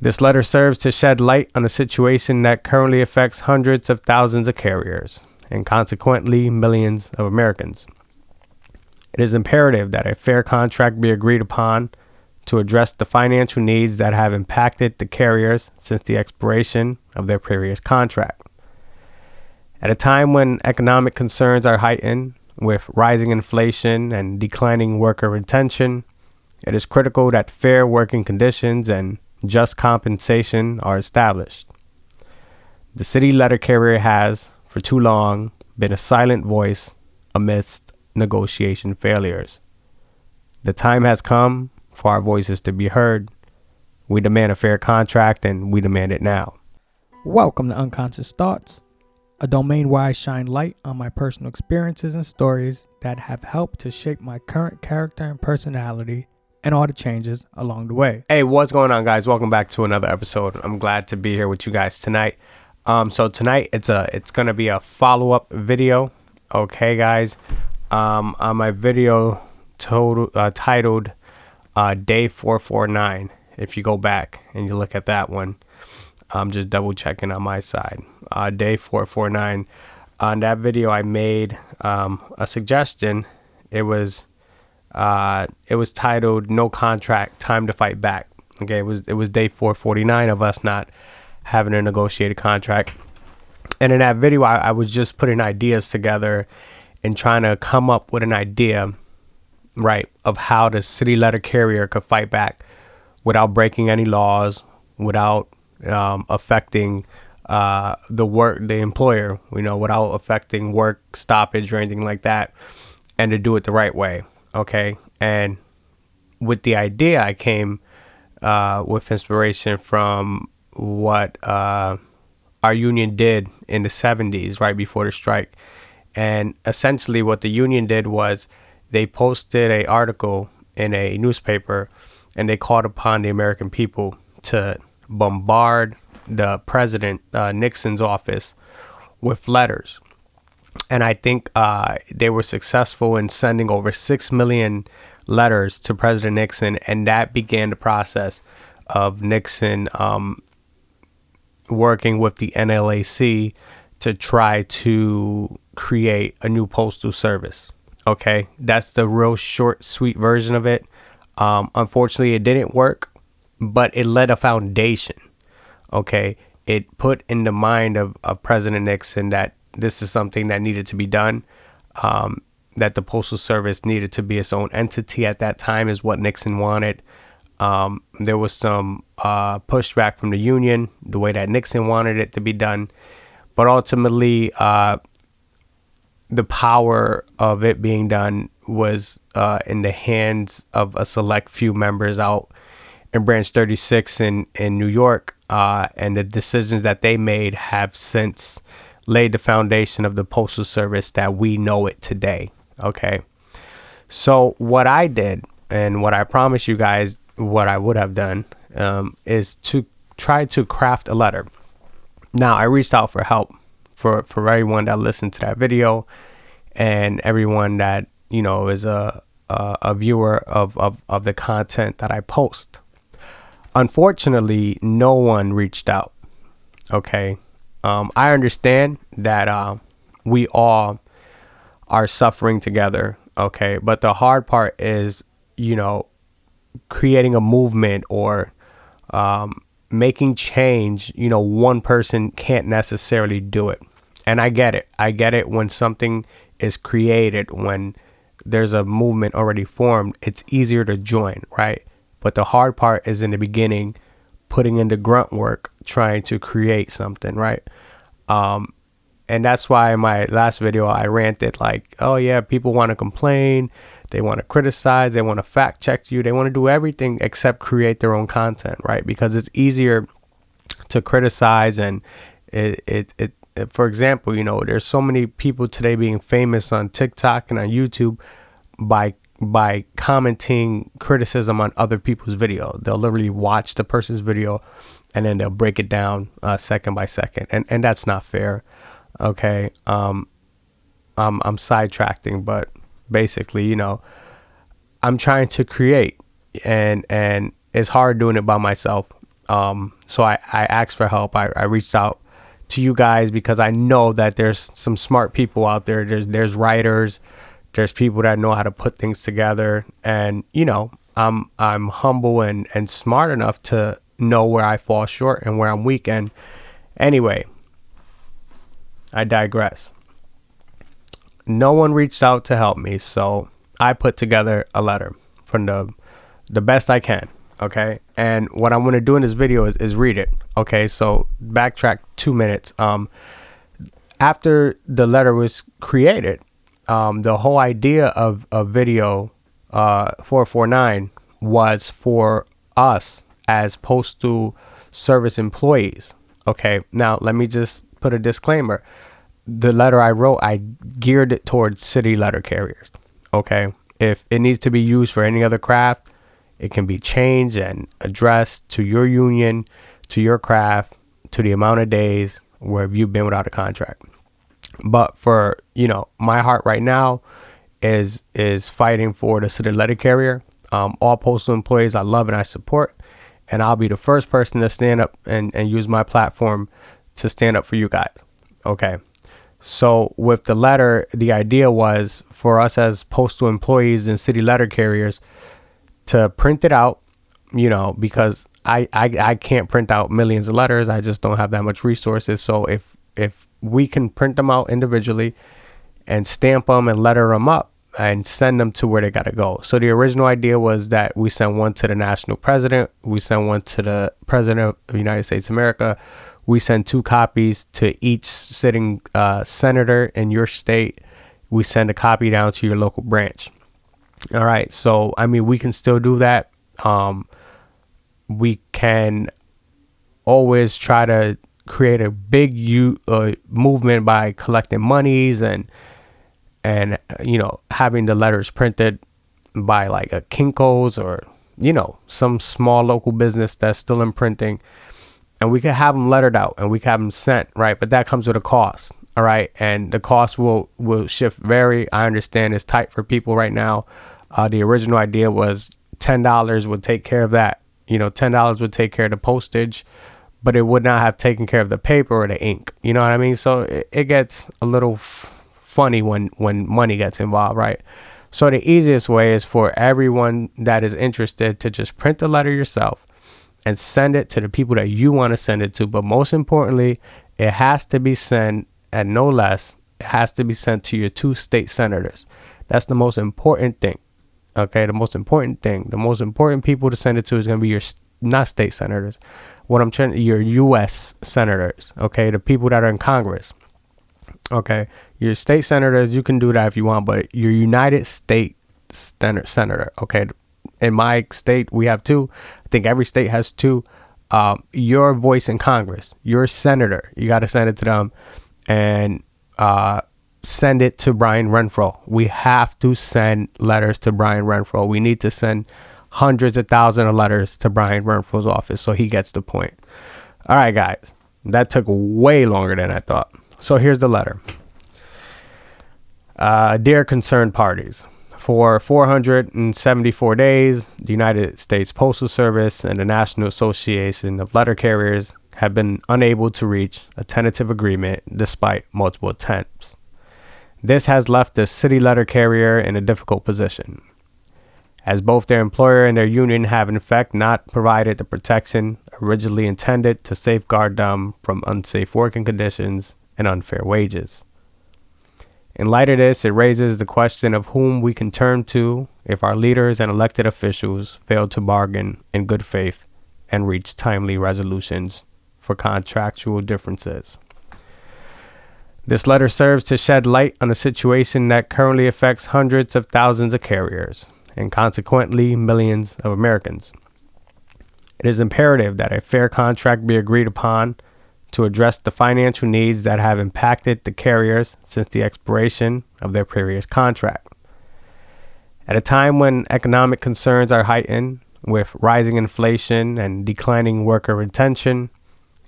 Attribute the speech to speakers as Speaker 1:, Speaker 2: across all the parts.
Speaker 1: This letter serves to shed light on a situation that currently affects hundreds of thousands of carriers and consequently millions of Americans. It is imperative that a fair contract be agreed upon to address the financial needs that have impacted the carriers since the expiration of their previous contract. At a time when economic concerns are heightened with rising inflation and declining worker retention, it is critical that fair working conditions and just compensation are established. The city letter carrier has, for too long, been a silent voice amidst negotiation failures. The time has come for our voices to be heard. We demand a fair contract, and we demand it now.
Speaker 2: Welcome to Unconscious Thoughts, a domain where I shine light on my personal experiences and stories that have helped to shape my current character and personality and all the changes along the way.
Speaker 1: Hey, what's going on, guys? Welcome back to another episode. I'm glad to be here with you guys tonight. So tonight it's gonna be a follow-up video. Okay, guys. On my video titled Day 449. If you go back and you look at that one, I'm just double checking on my side. Day 449. On that video, I made a suggestion. It was titled "No Contract, Time to Fight Back." Okay, it was day 449 of us not having a negotiated contract, and in that video, I was just putting ideas together and trying to come up with an idea, right, of how the city letter carrier could fight back without breaking any laws, without affecting the employer, without affecting work stoppage or anything like that, and to do it the right way. Okay. And with the idea, I came with inspiration from what our union did in the 70s, right before the strike. And essentially what the union did was they posted an article in a newspaper, and they called upon the American people to bombard the president, Nixon's office, with letters. And I think they were successful in sending over 6 million letters to President Nixon. And that began the process of Nixon working with the NLAC to try to create a new postal service. Okay, that's the real short, sweet version of it. Unfortunately, it didn't work, but it led a foundation. Okay, it put in the mind of President Nixon that this is something that needed to be done, that the Postal Service needed to be its own entity at that time is what Nixon wanted. There was some pushback from the union, the way that Nixon wanted it to be done. But ultimately, the power of it being done was in the hands of a select few members out in Branch 36 in New York. And the decisions that they made have since laid the foundation of the Postal Service that we know it today. Okay. So what I did, and what I promise you guys what I would have done, is to try to craft a letter. Now, I reached out for help for everyone that listened to that video and everyone that, is a viewer of the content that I post. Unfortunately, no one reached out. Okay. I understand that we all are suffering together. Okay. But the hard part is, creating a movement or making change. One person can't necessarily do it. And I get it. I get it when something is created, when there's a movement already formed, it's easier to join, right? But the hard part is in the beginning, putting in the grunt work, trying to create something, right? And that's why in my last video, I ranted like, oh yeah, people want to complain. They want to criticize. They want to fact check you. They want to do everything except create their own content, right? Because it's easier to criticize. And it for example, there's so many people today being famous on TikTok and on YouTube by commenting criticism on other people's video. They'll literally watch the person's video and then they'll break it down second by second. And that's not fair. Okay. I'm sidetracking, but basically, I'm trying to create and it's hard doing it by myself. So I asked for help. I reached out to you guys because I know that there's some smart people out there. There's writers, there's people that know how to put things together, and I'm humble and smart enough to know where I fall short and where I'm weak. And anyway, I digress. No one reached out to help me, so I put together a letter from the best I can. Okay, and what I'm going to do in this video is read it. Okay, so backtrack 2 minutes. After the letter was created, the whole idea of video 449 was for us as postal service employees. Okay, now let me just put a disclaimer. The letter I wrote, I geared it towards city letter carriers. Okay, if it needs to be used for any other craft, it can be changed and addressed to your union, to your craft, to the amount of days where you've been without a contract. But for, my heart right now is fighting for the city letter carrier. All postal employees I love and I support. And I'll be the first person to stand up and use my platform to stand up for you guys. Okay. So with the letter, the idea was for us as postal employees and city letter carriers to print it out, because I can't print out millions of letters. I just don't have that much resources. So if we can print them out individually and stamp them and letter them up and send them to where they got to go. So the original idea was that we send one to the national president. We send one to the president of the United States of America. We send 2 copies to each sitting senator in your state. We send a copy down to your local branch. All right. So, we can still do that. We can always try to create a big movement by collecting monies and having the letters printed by like a Kinko's or, some small local business that's still in printing. And we can have them lettered out and we can have them sent. Right. But that comes with a cost. All right. And the cost will shift vary. I understand it's tight for people right now. The original idea was $10 would take care of that. $10 would take care of the postage, but it would not have taken care of the paper or the ink. You know what I mean? So it gets a little funny when money gets involved. Right. So the easiest way is for everyone that is interested to just print the letter yourself and send it to the people that you want to send it to. But most importantly, it has to be sent, and no less, it has to be sent to your 2 state senators. That's the most important thing. Okay, the most important people to send it to is going to be your, not state senators. Your U.S. senators. Okay, the people that are in Congress. Okay, your state senators, you can do that if you want, but your United States senator. Okay, in my state, we have 2. I think every state has 2. Your voice in Congress, your senator, you got to send it to them and send it to Brian Renfro. We have to send letters to Brian Renfro. We need to send hundreds of thousands of letters to Brian Renfro's office so he gets the point. All right, guys, that took way longer than I thought. So here's the letter. Dear concerned parties, for 474 days, the United States Postal Service and the National Association of Letter Carriers have been unable to reach a tentative agreement despite multiple attempts. This has left the city letter carrier in a difficult position, as both their employer and their union have in fact not provided the protection originally intended to safeguard them from unsafe working conditions and unfair wages. In light of this, it raises the question of whom we can turn to if our leaders and elected officials fail to bargain in good faith and reach timely resolutions for contractual differences. This letter serves to shed light on a situation that currently affects hundreds of thousands of carriers and consequently millions of Americans. It is imperative that a fair contract be agreed upon to address the financial needs that have impacted the carriers since the expiration of their previous contract. At a time when economic concerns are heightened with rising inflation and declining worker retention,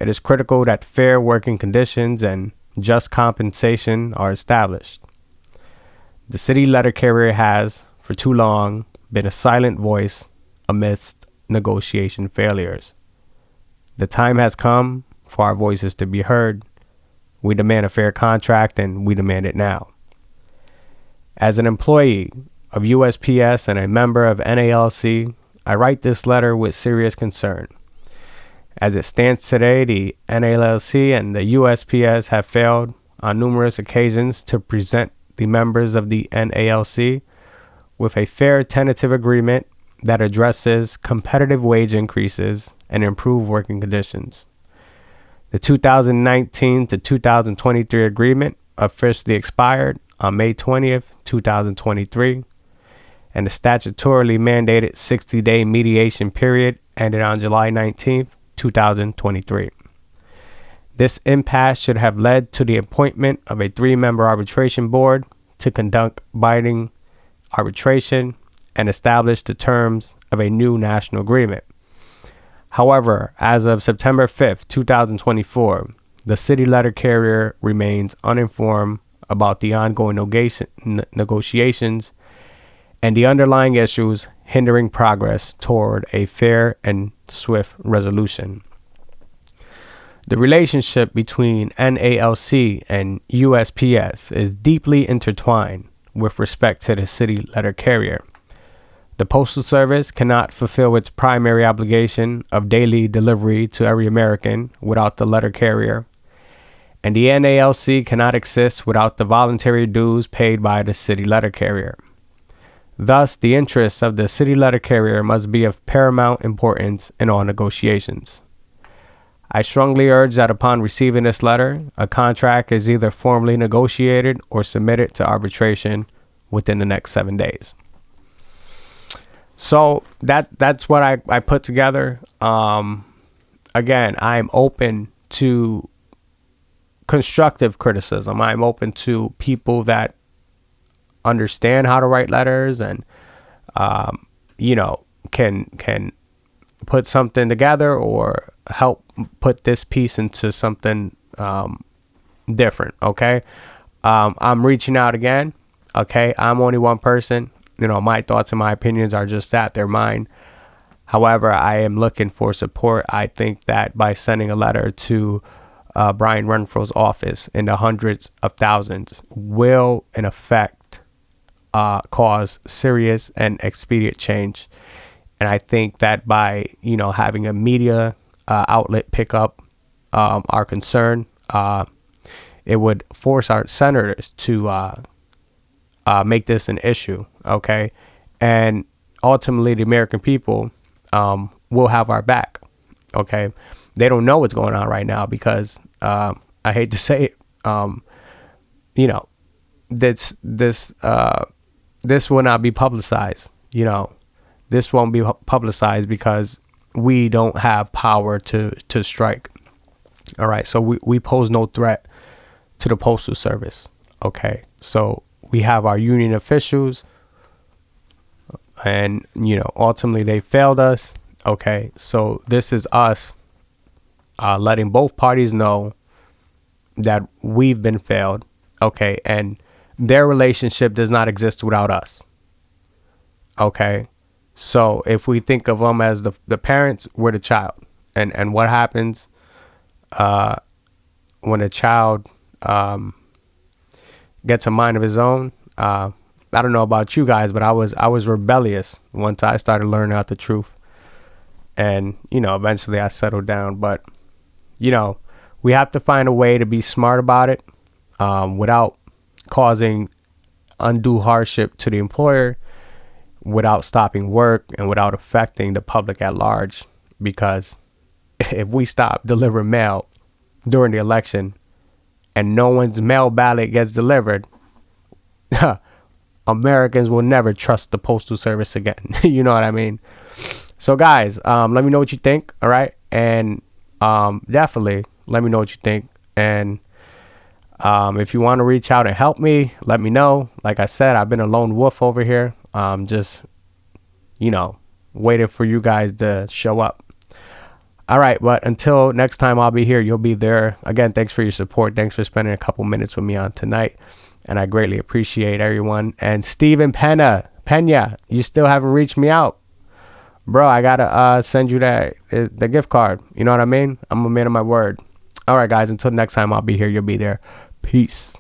Speaker 1: it is critical that fair working conditions and just compensation are established. The city letter carrier has, for too long, been a silent voice amidst negotiation failures. The time has come for our voices to be heard. We demand a fair contract, and we demand it now. As an employee of USPS and a member of NALC, I write this letter with serious concern. As it stands today, the NALC and the USPS have failed on numerous occasions to present the members of the NALC with a fair tentative agreement that addresses competitive wage increases and improved working conditions. The 2019 to 2023 agreement officially expired on May 20th, 2023, and the statutorily mandated 60-day mediation period ended on July 19th, 2023. This impasse should have led to the appointment of a 3-member arbitration board to conduct binding arbitration and establish the terms of a new national agreement. However, as of September 5th, 2024, the city letter carrier remains uninformed about the ongoing negotiations and the underlying issues hindering progress toward a fair and swift resolution. The relationship between NALC and USPS is deeply intertwined with respect to the city letter carrier. The Postal Service cannot fulfill its primary obligation of daily delivery to every American without the letter carrier, and the NALC cannot exist without the voluntary dues paid by the city letter carrier. Thus, the interests of the city letter carrier must be of paramount importance in all negotiations. I strongly urge that upon receiving this letter, a contract is either formally negotiated or submitted to arbitration within the next 7 days. So that's what I put together. Again, I'm open to constructive criticism. I'm open to people that understand how to write letters and, can put something together or help put this piece into something different. Okay. I'm reaching out again. Okay. I'm only one person. My thoughts and my opinions are just that, they're mine. However, I am looking for support. I think that by sending a letter to Brian Renfro's office in the hundreds of thousands will, in effect, cause serious and expedient change. And I think that by, having a media outlet pick up our concern, it would force our senators to make this an issue. Okay. And ultimately, the American people will have our back. Okay. They don't know what's going on right now because I hate to say it, this will not be publicized. This won't be publicized because we don't have power to strike. All right. So we pose no threat to the Postal Service. Okay. So we have our union officials and, ultimately they failed us. Okay. So this is us letting both parties know that we've been failed. Okay. And their relationship does not exist without us. Okay. So if we think of them as the parents, we're the child. And what happens when a child gets a mind of his own? I don't know about you guys, but I was rebellious once I started learning out the truth. And, eventually I settled down. But, we have to find a way to be smart about it without causing undue hardship to the employer, without stopping work, and without affecting the public at large. Because if we stop delivering mail during the election and no one's mail ballot gets delivered, Americans will never trust the Postal Service again. You know what I mean? So guys, let me know what you think. All right. And definitely let me know what you think. And if you want to reach out and help me, let me know. Like I said, I've been a lone wolf over here. Just, waiting for you guys to show up. All right. But until next time I'll be here, you'll be there. Again, thanks for your support. Thanks for spending a couple minutes with me on tonight. And I greatly appreciate everyone. And Steven Pena, you still haven't reached me out. bro, I gotta send you the gift card. You know what I mean? I'm a man of my word. All right, guys, until next time, I'll be here. You'll be there. Peace.